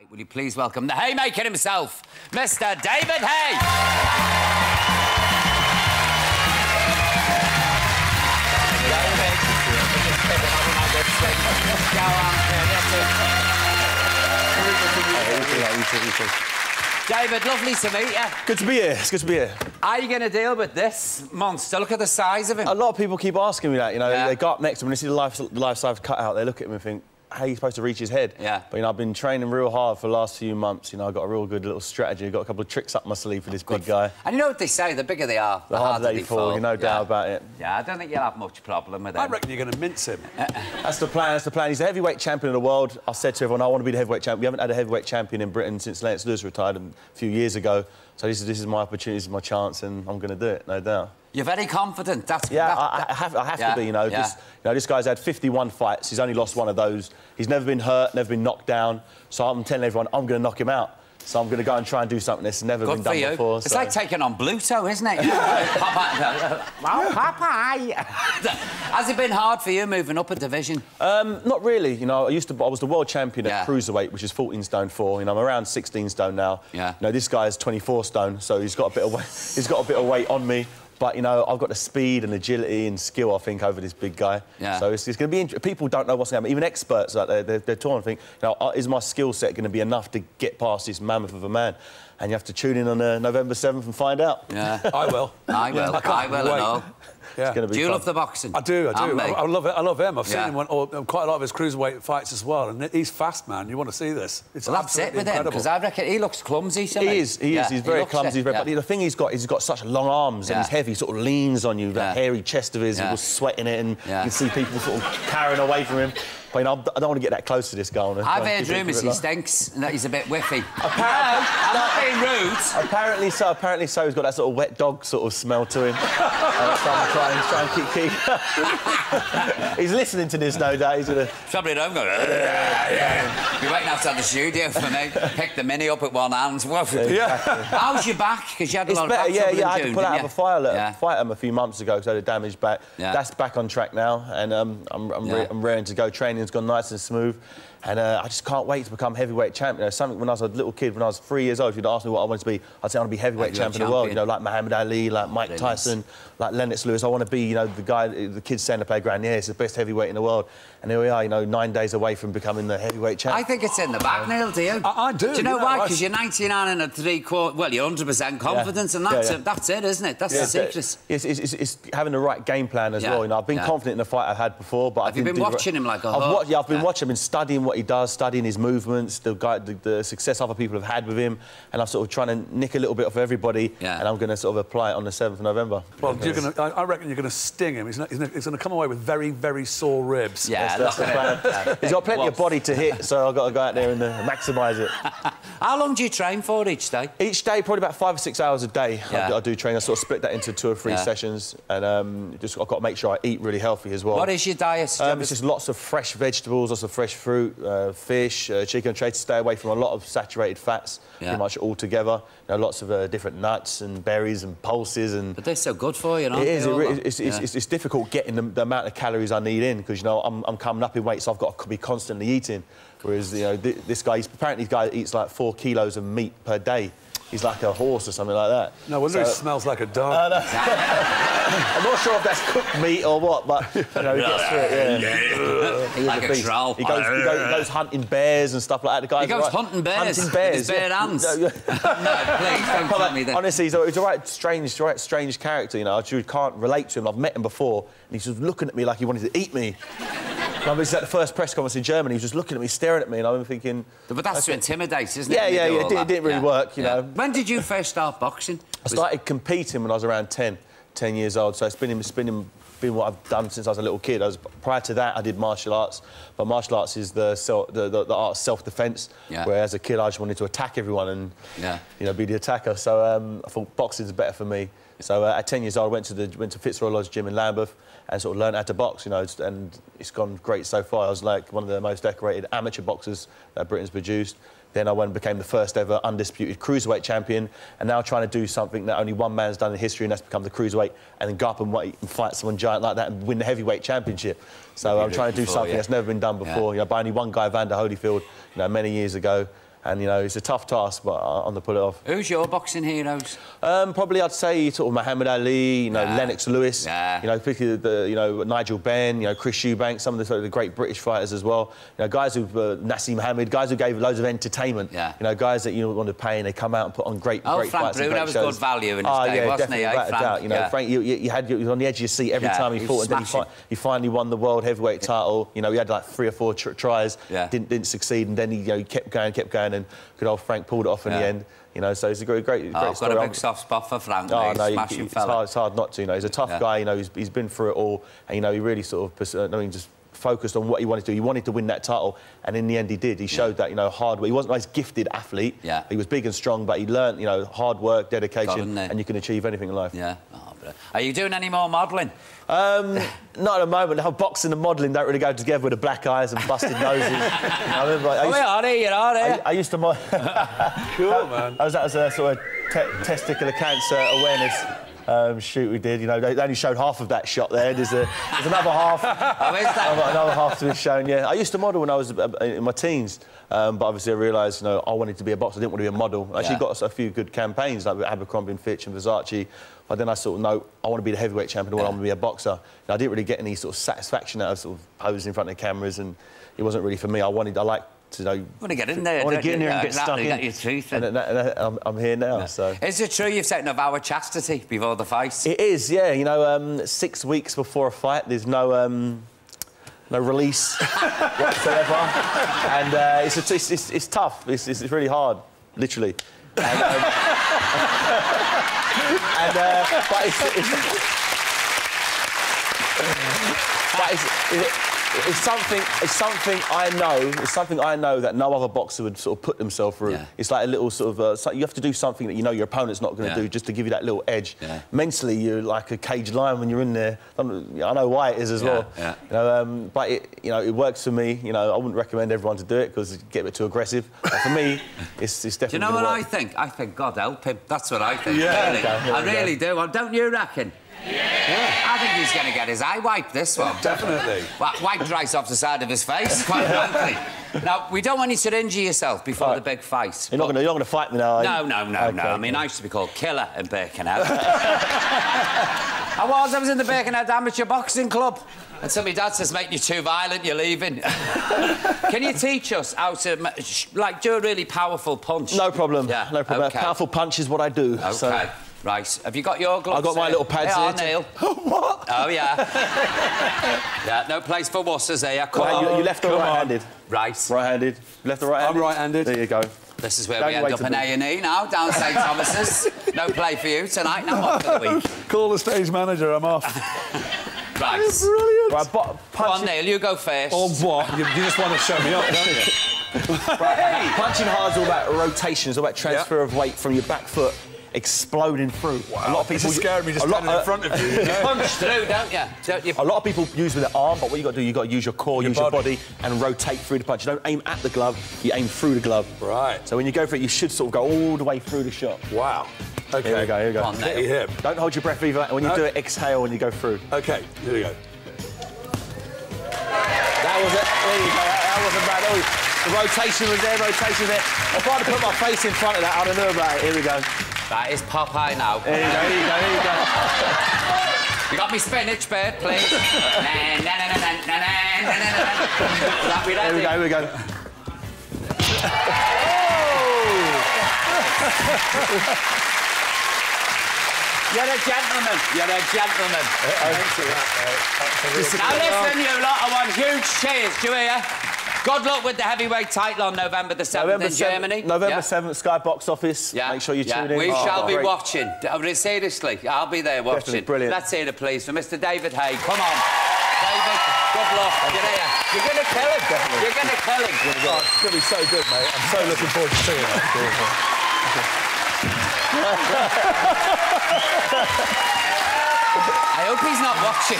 Will you please welcome the Haymaker himself, Mr. David Haye. David, lovely to meet you. Good to be here. It's good to be here. How are you going to deal with this monster? Look at the size of him. A lot of people keep asking me that. You know, they go up next to him and they see the life-size cutout. They look at him and think, how are you supposed to reach his head? Yeah. But, you know, I've been training real hard for the last few months. You know, I've got a real good little strategy. I've got a couple of tricks up my sleeve for this big guy. And you know what they say, the bigger they are, the harder they fall. You no doubt about it. Yeah, I don't think you'll have much problem with him. I reckon you're going to mince him. That's the plan, that's the plan. He's the heavyweight champion of the world. I said to everyone, I want to be the heavyweight champion. We haven't had a heavyweight champion in Britain since Lance Lewis retired a few years ago. So this is my opportunity, this is my chance, and I'm going to do it, no doubt. You're very confident. That's I have to be. You know, this guy's had 51 fights. He's only lost one of those. He's never been hurt, never been knocked down. So I'm telling everyone, I'm going to knock him out. So I'm going to go and try and do something that's never been done before. It's like taking on Bluto, isn't it? Popeye. Has it been hard for you moving up a division? Not really. You know, I was the world champion at cruiserweight, which is 14 stone 4. You know, I'm around 16 stone now. Yeah. You know, this guy's 24 stone, so he's got a bit of weight. He's got a bit of weight on me. But, you know, I've got the speed and agility and skill, I think, over this big guy. Yeah. So it's going to be interesting. People don't know what's going to happen. Even experts out there, they're torn and think, you know, is my skill set going to be enough to get past this mammoth of a man? And you have to tune in on November 7th and find out. Yeah. I will. I will. I will and all. Yeah. Do you love the boxing? I do. I love it. I love him. I've seen him quite a lot of his cruiserweight fights as well, and he's fast, man. You want to see this? It's that's it with him, because I reckon he looks clumsy. He is. He's very clumsy. But the thing he's got such long arms and he's heavy. He sort of leans on you. That hairy chest of his, he was sweating it, and you can see people sort of carrying away from him. But, you know, I don't want to get that close to this guy. I've heard rumours he stinks and that he's a bit whiffy. I'm not being rude. Apparently so. Apparently so. He's got that sort of wet dog sort of smell to him. So I'm trying to keep... He's listening to this, no doubt. He's going to... Probably don't go... You're waiting outside the studio for me. Pick the mini up with one hand. How's your back? Because you had a lot of back trouble in June, I had to pull out of a fight a few months ago because I had a damaged back. That's back on track now, and I'm raring to go. Training's gone nice and smooth, and I just can't wait to become heavyweight champion. You know, something when I was a little kid, when I was 3 years old, if you'd asked me what I wanted to be, I'd say I want to be heavyweight champion of the world. You know, like Muhammad Ali, like Mike Tyson, like Lennox Lewis. I want to be, you know, the guy, the kids saying in the playground, yeah, it's the best heavyweight in the world. And here we are, you know, 9 days away from becoming the heavyweight champion. I think it's in the back, Neil, do you? I do. Do you know why? Because you're 99 and 3/4... Well, you're 100% confidence, and that's it, isn't it? That's the secret. It's having the right game plan as well. You know, I've been confident in the fight I've had before, but have you been watching him like a hawk? I've been watching him and studying what he does, studying his movements, the success other people have had with him, and I'm sort of trying to nick a little bit off everybody, and I'm going to sort of apply it on the 7th of November. Well, I reckon you're going to sting him. He's going to come away with very, very sore ribs. Yeah, that's the plan. He's got plenty of body to hit, so I've got to go out there and maximise it. How long do you train for each day? Each day, probably about 5 or 6 hours a day. I do train. I sort of split that into 2 or 3 sessions, and I've got to make sure I eat really healthy as well. What is your diet? It's just lots of fresh vegetables, lots of fresh fruit, fish, chicken. Try to stay away from a lot of saturated fats, pretty much altogether. You know, lots of different nuts and berries and pulses and. But they're so good for you, aren't they? It is. It's difficult getting the amount of calories I need in because, you know, I'm coming up in weight, so I've got to be constantly eating. Whereas, you know, this guy, apparently this guy eats like 4 kilos of meat per day. He's like a horse or something like that. No wonder he smells like a dog. I'm not sure if that's cooked meat or what, but you know, he gets through it. Like a troll. He goes hunting bears and stuff like that. The guy goes hunting bears. Hunting bears. With his bare hands. No, please don't tell me that. Honestly, he's a right strange character. You know, I can't relate to him. I've met him before, and he's just looking at me like he wanted to eat me. I was at the first press conference in Germany. He was just looking at me, staring at me, and I'm thinking... But that's to intimidate, isn't it? Yeah, it didn't really work, you know. When did you first start boxing? I started competing when I was around 10 years old, so it's been what I've done since I was a little kid. Prior to that, I did martial arts, but martial arts is the art of self-defence, where as a kid I just wanted to attack everyone and you know, be the attacker. So I thought boxing's better for me. So at 10 years old, I went to Fitzroy Lodge Gym in Lambeth and sort of learned how to box, you know, and it's gone great so far. I was like one of the most decorated amateur boxers that Britain's produced. Then I went and became the first ever undisputed cruiserweight champion, and now trying to do something that only one man's done in history, and that's become the cruiserweight, and then go up and fight someone giant like that and win the heavyweight championship. So I'm trying to do something that's never been done before, you know, by only one guy, Vander Holyfield, you know, many years ago. And, you know, it's a tough task, but I'm to pull it off. Who's your boxing heroes? Probably I'd say sort of Muhammad Ali, you know, Lennox Lewis, you know, particularly Nigel Benn, you know, Chris Eubank, some of the sort of the great British fighters as well. You know, guys who Nassim Mohammed, guys who gave loads of entertainment. You know, guys that you want to pay and they come out and put on great Frank fights. Bruno was good value in his day, wasn't he? Without a doubt. You know, Frank, you was on the edge of your seat every time he fought, and then he finally won the world heavyweight title. You know, he had like 3 or 4 tries, didn't succeed, and then he kept going, and good old Frank pulled it off in the end. You know, so it's a great story. I've got a big soft spot for Frank. Oh, no, smashing fella. It's hard not to. You know, he's a tough guy. You know, he's been through it all, and you know, he really sort of, just focused on what he wanted to do. He wanted to win that title, and in the end, he did. He showed that, you know, hard work. He wasn't a nice gifted athlete. He was big and strong, but he learned, you know, hard work, dedication, and you can achieve anything in life. Are you doing any more modelling? Not at the moment. How boxing and modelling don't really go together with the black eyes and busted noses. I used to model. Cool, man. That was a sort of testicular cancer awareness shoot we did. You know, they only showed half of that shot there. There's another half. Another half to be shown. Yeah, I used to model when I was in my teens, but obviously I realised, you know, I wanted to be a boxer. I didn't want to be a model. I actually got a few good campaigns like with Abercrombie and Fitch and Versace. But then I sort of know I want to be the heavyweight champion. I want to be a boxer. And I didn't really get any sort of satisfaction out of sort of posing in front of the cameras, and it wasn't really for me. I liked to, you know, want to get in there. I want to get in there and get stuck in. Get your teeth in. And I'm here now. So is it true you've taken a vow of chastity before the fight? It is, yeah. You know, 6 weeks before a fight, there's no release whatsoever, and it's tough. It's really hard, literally. It's something I know. It's something I know that no other boxer would sort of put themselves through. It's like a little sort of. You have to do something that you know your opponent's not going to do, just to give you that little edge. Mentally, you're like a caged lion when you're in there. I know why it is as well. You know, but it works for me. You know, I wouldn't recommend everyone to do it because it get a bit too aggressive. But for me, it's definitely. Do you know what I think? I think God help him. That's what I think. Really. I really do. Well, don't you reckon? I think he's going to get his eye wiped, this one. Definitely. Wiped right off the side of his face, quite frankly. Now, we don't want you to injure yourself before the big fight. You're not going to fight me now, are you? No. I mean, I used to be called Killer in Birkenhead. I was in the Birkenhead Amateur Boxing Club. And so my dad says, mate, you're too violent, you're leaving. Can you teach us how to, like, do a really powerful punch? No problem. No problem. Okay. Powerful punch is what I do. OK. So. Right, have you got your gloves? I've got my little pads here. Neil. What? Oh, yeah. No place for wusses here. Come on. You left or right-handed? Right. Right-handed. Left or right-handed? I'm right-handed. There you go. This is where we end up in A&E now, down St Thomas's. No play for you tonight, now off for the week. Call the stage manager, I'm off. Right. That's brilliant. Right, Come on, Neil, you go first. Oh, what? You just want to show me up, don't you? Right. Punching hard is all about rotation, it's all about transfer of weight from your back foot exploding through. Wow. A lot of people scared me just standing in front of you. You punch through, don't you? A lot of people use with their arm, but what you got to do, you got to use your core, use your body, and rotate through the punch. You don't aim at the glove, you aim through the glove. Right. So when you go for it, you should sort of go all the way through the shot. Wow. OK. Here we go, here we go. Come on, Neil. Don't hold your breath either. When you do it, exhale when you go through. OK, here we go. That was it. There you go. That wasn't bad. The rotation was there, If I'd have put my face in front of that, I'd have known about it. Here we go. That is Popeye now. There you go. You got me spinach, bird, please. That we ready? Here we go. You're a gentleman. Now listen, you lot, I want huge cheers. Do you hear? Good luck with the heavyweight title on November the 7th in Germany. November 7th, Sky Box Office. Make sure you tune in. We shall be watching. Seriously, I'll be there watching. Definitely brilliant. Let's hear it, please, for Mr. David Haye. Come on. David, good luck. You're going to kill him. Definitely. You're going to kill him. Oh, it's going to be so good, mate. I'm so looking forward to seeing it. I hope he's not watching.